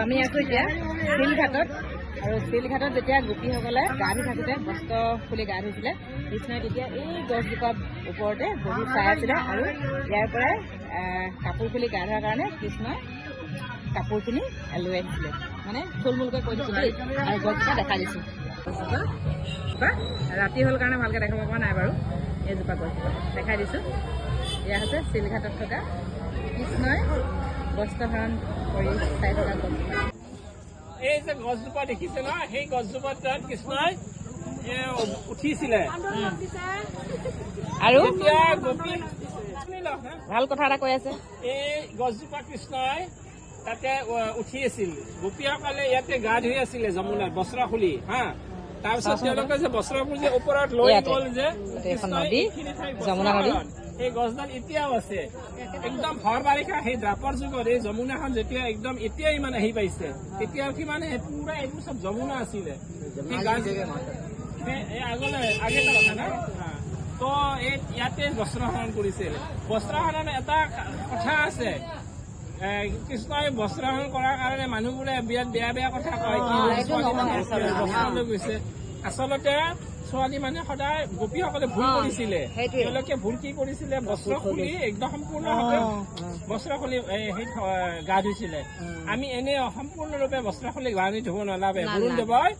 আমি আছো এতিয়া শিলঘাটত আৰু শিলঘাটত যেতিয়া গোপীসকলে গা ধুই থাকোঁতে বস্ত্ৰ খুলি গা ধুইছিলে কৃষ্ণই তেতিয়া এই গছজোপাৰ ওপৰতে বহি চাই আছিলে আৰু ইয়াৰ পৰাই কাপোৰ খুলি গা ধোৱাৰ কাৰণে কৃষ্ণই কাপোৰখিনি লৈ আহিছিলে মানে থুলমূলকৈ কৈ দিছোঁ দেই আৰু গছজোপা দেখাই দিছোঁ ৰাতি হ'ল কাৰণে ভালকৈ দেখাব পৰা নাই বাৰু এইজোপা গছজোপা দেখাই দিছোঁ এয়া হৈছে শিলঘাটত থকা কৃষ্ণই বস্ত্ৰহৰণ কৰি চাই থকা গছজোপা এই যে গছজোপা দেখিছে ন সেই গছজোপাত কৃষ্ণই উঠিছিলে আৰু এতিয়া গোপী ভাল কথা এটা কৈ আছে এই গছজোপা কৃষ্ণই তাতে উঠি আছিল গোপীসকলে ইয়াতে গা ধুই আছিলে যমুনাত বস্ত্ৰ খুলি হা তাৰপিছত তেওঁলোকে যে বস্ত্ৰ খুলি ওপৰত লৈ গ'ল যে যমুনা নদী এই গছডাল এতিয়াও আছে একদম ভৰ বাৰিষা সেই দ্ৰাপৰ যুগত এই যমুনাখন যেতিয়া একদম এতিয়াই মানে আহি পাইছে তেতিয়া কি মানে পুৰা এইবোৰ চব যমুনা আছিলে আগলৈ আগে কথা না তো এই ইয়াতে বস্ত্ৰহৰণ কৰিছিল বস্ত্ৰহৰণ এটা কথা আছে কৃষ্ণই বস্ত্ৰহৰণ কৰাৰ কাৰণে মানুহবোৰে বিৰাট বেয়া বেয়া কথা কয় বস্ত্ৰলৈ গৈছে আচলতে ছোৱালী মানে সদায় গোপীসকলে ভুল কৰিছিলে তেওঁলোকে ভুল কি কৰিছিলে বস্ত্ৰ খুলি একদম সম্পূৰ্ণভাৱে বস্ত্ৰ খুলি সেই গা ধুইছিলে আমি এনে সম্পূৰ্ণৰূপে বস্ত্ৰ খুলি গা ধুব নালাগে বৰুণদেৱই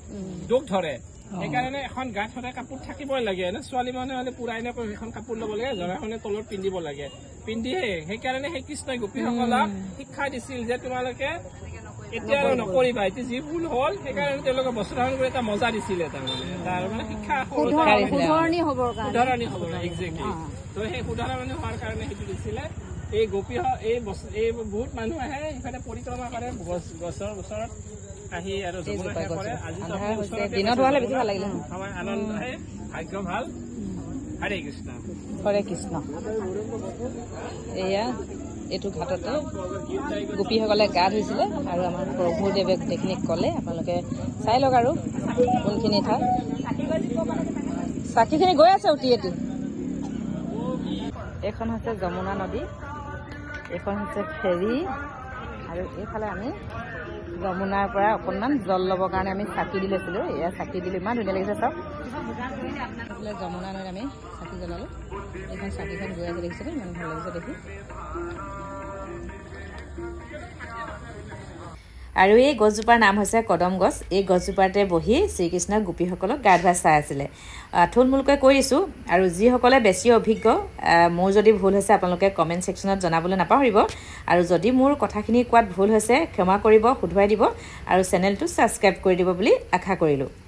দুখ ধৰে সেইকাৰণে এখন গাত সদায় কাপোৰ থাকিবই লাগে ছোৱালী মানুহে হলে পুৰা এনেকৈ সেইখন কাপোৰ ল'ব লাগে জনাখনে তলত পিন্ধিব লাগে পিন্ধিহে সেইকাৰণে সেই কৃষ্ণই গোপীসকলক শিক্ষা দিছিল যে তোমালোকে এতিয়া আৰু নকৰিবা এতিয়া যি ভুল হ'ল সেইকাৰণে তেওঁলোকে বস্ত্ৰহৰণ কৰি এটা মজা দিছিলে তাৰমানে শিক্ষা শুধৰণি হ'ব একজেক্টলি তো সেই শুধৰণি হোৱাৰ কাৰণে সেইটো দিছিলে এই গোপী এই বহুত মানুহ আহে সেইফালে পৰিক্ৰমা কৰে গছৰ ওচৰত আহি আৰু দিনত হোৱালে বেছি ভাল লাগিলে আমাৰ আনন্দ আহে ভাগ্য ভাল হৰে কৃষ্ণ হৰে কৃষ্ণ এয়া এইটো ঘাটতে গোপীসকলে গা ধুইছিলে আৰু আমাৰ প্ৰভুদেৱে গোটেইখিনিক ক'লে আপোনালোকে চাই লওক আৰু কোনখিনি ঠাই চাকিখিনি গৈ আছে উটি এটি এইখন হৈছে যমুনা নদী এইখন হৈছে ফেৰী আৰু এইফালে আমি যমুনাৰ পৰা অকণমান জল ল'বৰ কাৰণে আমি চাকি দি লৈছিলোঁ এয়া চাকি দিলোঁ ইমান ধুনীয়া লাগিছে চাওক যমুনা নদীত আমি চাকি জ্বলালোঁ এইখন চাকিখন গৈ আছে দেখিছিলে ইমান ভাল লাগিছে দেখি আৰু এই গছজোপাৰ নাম হৈছে কদম গছ এই গছজোপাতে বহি শ্ৰীকৃষ্ণই গোপীসকলক গা ধোৱা চাই আছিলে থুলমূলকৈ কৈ দিছোঁ আৰু যিসকলে বেছি অভিজ্ঞ মোৰ যদি ভুল হৈছে আপোনালোকে কমেণ্ট ছেকশ্যনত জনাবলৈ নাপাহৰিব আৰু যদি মোৰ কথাখিনি কোৱাত ভুল হৈছে ক্ষমা কৰিব শুধৰাই দিব আৰু চেনেলটো ছাবস্ক্ৰাইব কৰি দিব বুলি আশা কৰিলোঁ